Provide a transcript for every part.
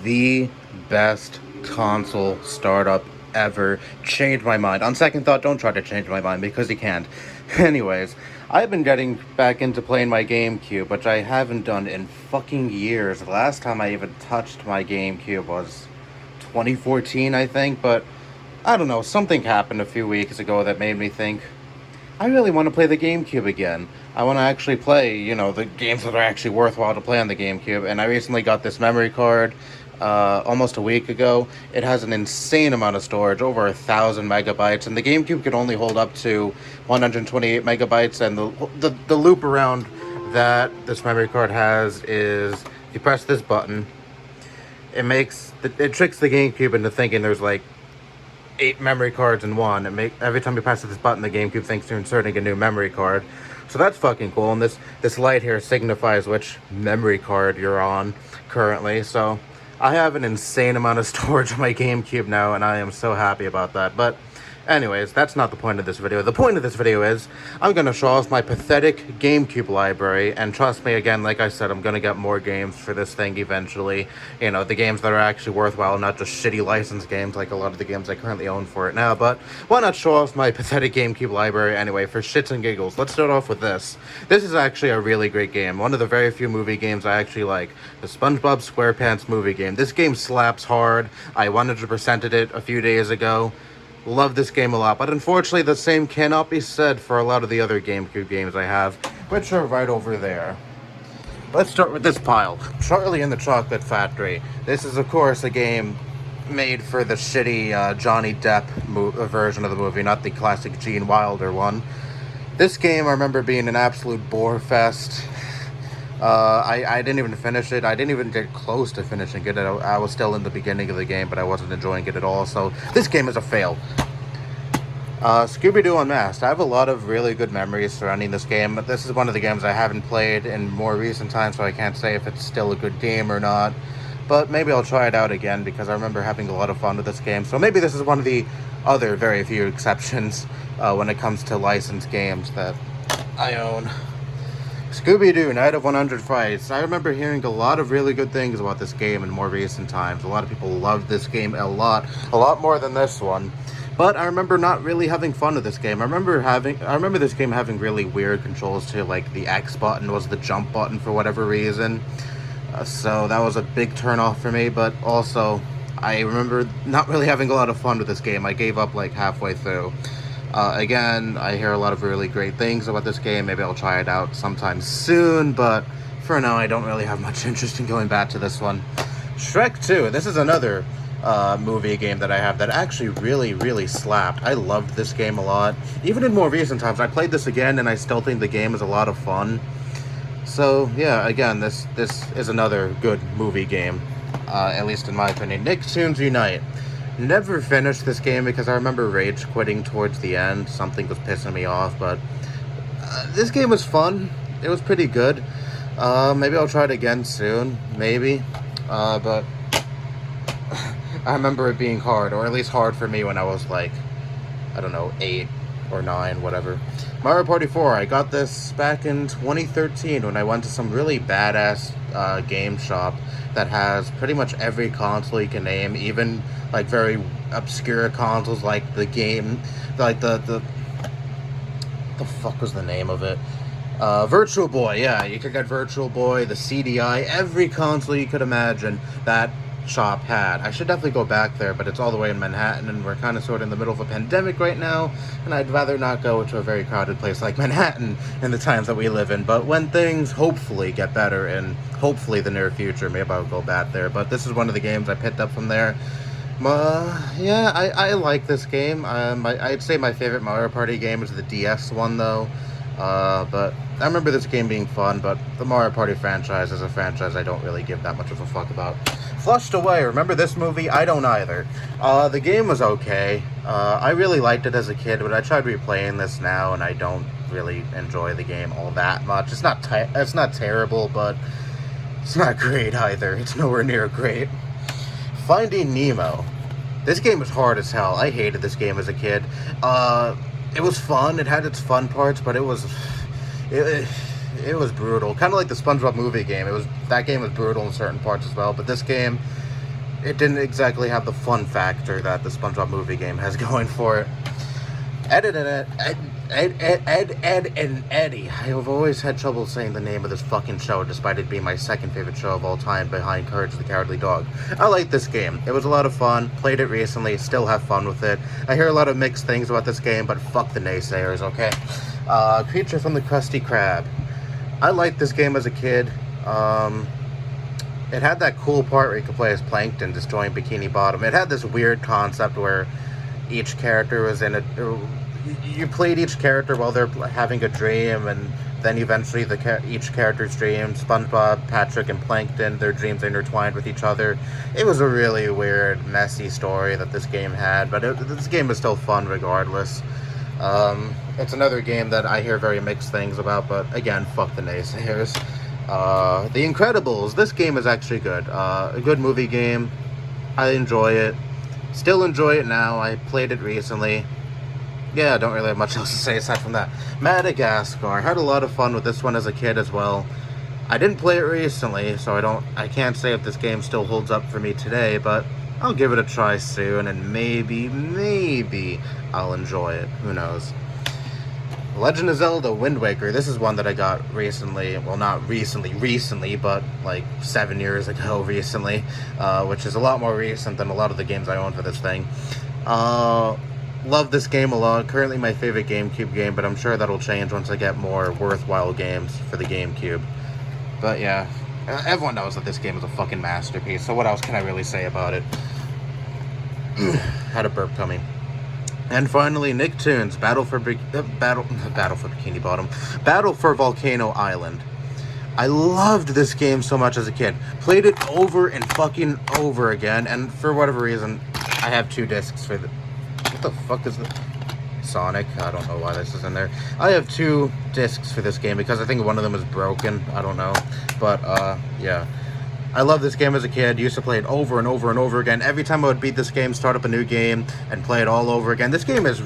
the best console startup ever. Changed my mind. On second thought, don't try to change my mind because you can't. Anyways, I've been getting back into playing my GameCube, which I haven't done in fucking years. The last time I even touched my GameCube was 2014, I think, but I don't know, something happened a few weeks ago that made me think, I really want to play the GameCube again. I want to actually play, the games that are actually worthwhile to play on the GameCube. And I recently got this memory card almost a week ago. It has an insane amount of storage, over 1,000 megabytes. And the GameCube can only hold up to 128 megabytes. And the loop around that this memory card has is, if you press this button, it tricks the GameCube into thinking there's like 8 memory cards in one. Every time you press this button, the GameCube thinks you're inserting a new memory card. So that's fucking cool. And this light here signifies which memory card you're on currently. So I have an insane amount of storage on my GameCube now, and I am so happy about that. But anyways, that's not the point of this video. The point of this video is I'm going to show off my pathetic GameCube library. And trust me, again, like I said, I'm going to get more games for this thing eventually. The games that are actually worthwhile, not just shitty licensed games like a lot of the games I currently own for it now. But why not show off my pathetic GameCube library anyway, for shits and giggles? Let's start off with this. This is actually a really great game. One of the very few movie games I actually like. The SpongeBob SquarePants movie game. This game slaps hard. I 100%ed it a few days ago. Love this game a lot, but unfortunately the same cannot be said for a lot of the other GameCube games I have, which are right over there. Let's start with this pile. Charlie and the Chocolate Factory. This is, of course, a game made for the shitty Johnny Depp version of the movie, not the classic Gene Wilder one. This game, I remember being an absolute bore fest. I didn't even finish it. I didn't even get close to finishing it. I was still in the beginning of the game, but I wasn't enjoying it at all. So this game is a fail. Scooby-Doo Unmasked. I have a lot of really good memories surrounding this game, but this is one of the games I haven't played in more recent times, so I can't say if it's still a good game or not. But maybe I'll try it out again, because I remember having a lot of fun with this game. So maybe this is one of the other very few exceptions when it comes to licensed games that I own. Scooby-Doo, Night of 100 Frights. I remember hearing a lot of really good things about this game in more recent times. A lot of people loved this game a lot more than this one. But I remember not really having fun with this game. I remember this game having really weird controls too, like the X button was the jump button for whatever reason. So that was a big turn off for me, but also I remember not really having a lot of fun with this game. I gave up like halfway through. Again, I hear a lot of really great things about this game. Maybe I'll try it out sometime soon, but for now, I don't really have much interest in going back to this one. Shrek 2. This is another movie game that I have that actually really slapped. I loved this game a lot. Even in more recent times, I played this again, and I still think the game is a lot of fun. So, yeah, again, this is another good movie game, at least in my opinion. Nicktoons Unite. Never finished this game because I remember rage quitting towards the end. Something was pissing me off, but this game was fun. It was pretty good. Maybe I'll try it again soon, maybe. But I remember it being hard, or at least hard for me when I was like, I don't know, 8 or 9, whatever. Mario Party 4, I got this back in 2013 when I went to some really badass game shop that has pretty much every console you can name, even like very obscure consoles like the game, like the fuck was the name of it? Virtual Boy, yeah, you could get Virtual Boy, the CDI, every console you could imagine that shop had. I should definitely go back there, but it's all the way in Manhattan, and we're kind of sort of in the middle of a pandemic right now, and I'd rather not go to a very crowded place like Manhattan in the times that we live in. But when things hopefully get better in hopefully the near future, maybe I'll go back there. But this is one of the games I picked up from there. Yeah, I like this game. I'd say my favorite Mario Party game is the DS one, though. But I remember this game being fun, but the Mario Party franchise is a franchise I don't really give that much of a fuck about. Flushed Away, remember this movie? I don't either. The game was okay. I really liked it as a kid, but I tried replaying this now, and I don't really enjoy the game all that much. It's not terrible, but it's not great either. It's nowhere near great. Finding Nemo. This game was hard as hell. I hated this game as a kid. It was fun. It had its fun parts, but it was brutal. Kind of like the SpongeBob movie game. That game was brutal in certain parts as well. But this game, it didn't exactly have the fun factor that the SpongeBob movie game has going for it. Ed and Eddie. I have always had trouble saying the name of this fucking show, despite it being my second favorite show of all time behind Courage the Cowardly Dog. I like this game. It was a lot of fun. Played it recently. Still have fun with it. I hear a lot of mixed things about this game, but fuck the naysayers, okay? Creature from the Krusty Krab. I liked this game as a kid. It had that cool part where you could play as Plankton destroying Bikini Bottom. It had this weird concept where each character was in a... You played each character while they're having a dream, and then eventually each character's dream, SpongeBob, Patrick, and Plankton, their dreams intertwined with each other. It was a really weird, messy story that this game had, but this game is still fun regardless. It's another game that I hear very mixed things about, but again, fuck the naysayers. The Incredibles. This game is actually good. A good movie game. I enjoy it. Still enjoy it now. I played it recently. Yeah, I don't really have much else to say aside from that. Madagascar. I had a lot of fun with this one as a kid as well. I didn't play it recently, so I can't say if this game still holds up for me today, but I'll give it a try soon, and maybe I'll enjoy it. Who knows? Legend of Zelda Wind Waker. This is one that I got recently. Well, not recently, but like 7 years ago recently, which is a lot more recent than a lot of the games I own for this thing. Love this game a lot. Currently my favorite GameCube game, but I'm sure that'll change once I get more worthwhile games for the GameCube. But yeah, everyone knows that this game is a fucking masterpiece, so what else can I really say about it? Had a burp coming. And finally, Nicktoons, Battle for Bikini Bottom. Battle for Volcano Island. I loved this game so much as a kid. Played it over and fucking over again, and for whatever reason, I have 2 discs for the... What the fuck is this? Sonic? I don't know why this is in there. I have 2 discs for this game because I think one of them is broken. I don't know. But, yeah. I love this game as a kid. Used to play it over and over and over again. Every time I would beat this game, start up a new game, and play it all over again. This game is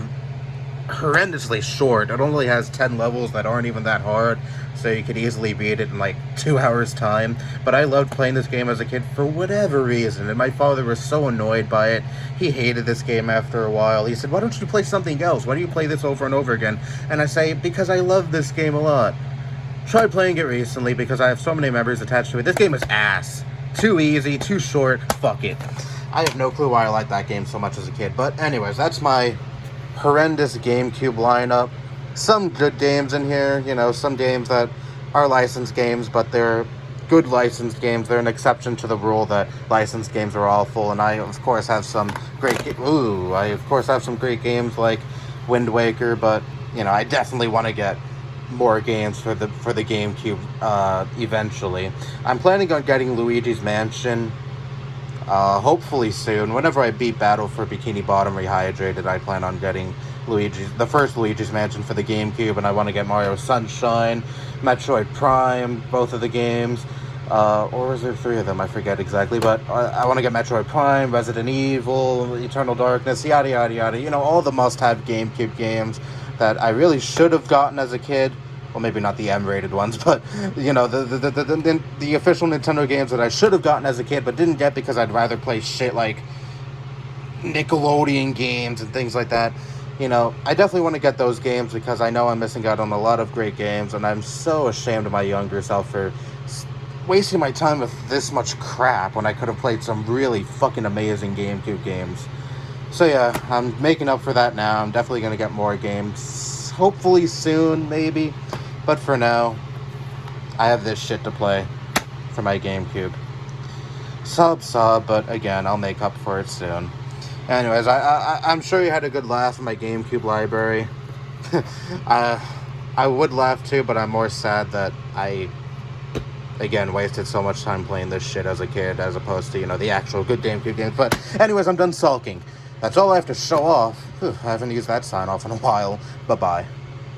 horrendously short. It only has 10 levels that aren't even that hard, so you could easily beat it in like 2 hours time. But I loved playing this game as a kid for whatever reason, and my father was so annoyed by it. He hated this game after a while. He said, why don't you play something else? Why do you play this over and over again? And I say, because I love this game a lot. Tried playing it recently because I have so many memories attached to it. This game is ass. Too easy, too short, fuck it. I have no clue why I liked that game so much as a kid. But anyways, that's my horrendous GameCube lineup. Some good games in here, you know, some games that are licensed games, but they're good licensed games. They're an exception to the rule that licensed games are awful, and I of course have some great great games like Wind Waker, but you know, I definitely want to get more games for the GameCube eventually. I'm planning on getting Luigi's Mansion hopefully soon. Whenever I beat Battle for Bikini Bottom Rehydrated, I plan on getting the first Luigi's Mansion for the GameCube, and I want to get Mario Sunshine, Metroid Prime, both of the games, or was there 3 of them? I forget exactly, but I want to get Metroid Prime, Resident Evil, Eternal Darkness, yada yada yada. You know, all the must-have GameCube games that I really should have gotten as a kid. Well, maybe not the M-rated ones, but you know, the official Nintendo games that I should have gotten as a kid, but didn't get because I'd rather play shit like Nickelodeon games and things like that. You know, I definitely want to get those games because I know I'm missing out on a lot of great games, and I'm so ashamed of my younger self for wasting my time with this much crap when I could have played some really fucking amazing GameCube games. So yeah, I'm making up for that now. I'm definitely going to get more games, hopefully soon, maybe. But for now, I have this shit to play for my GameCube. But again, I'll make up for it soon. Anyways, I'm sure you had a good laugh at my GameCube library. I would laugh too, but I'm more sad that I, again, wasted so much time playing this shit as a kid as opposed to, you know, the actual good GameCube games. But anyways, I'm done sulking. That's all I have to show off. I haven't used that sign off in a while. Bye-bye.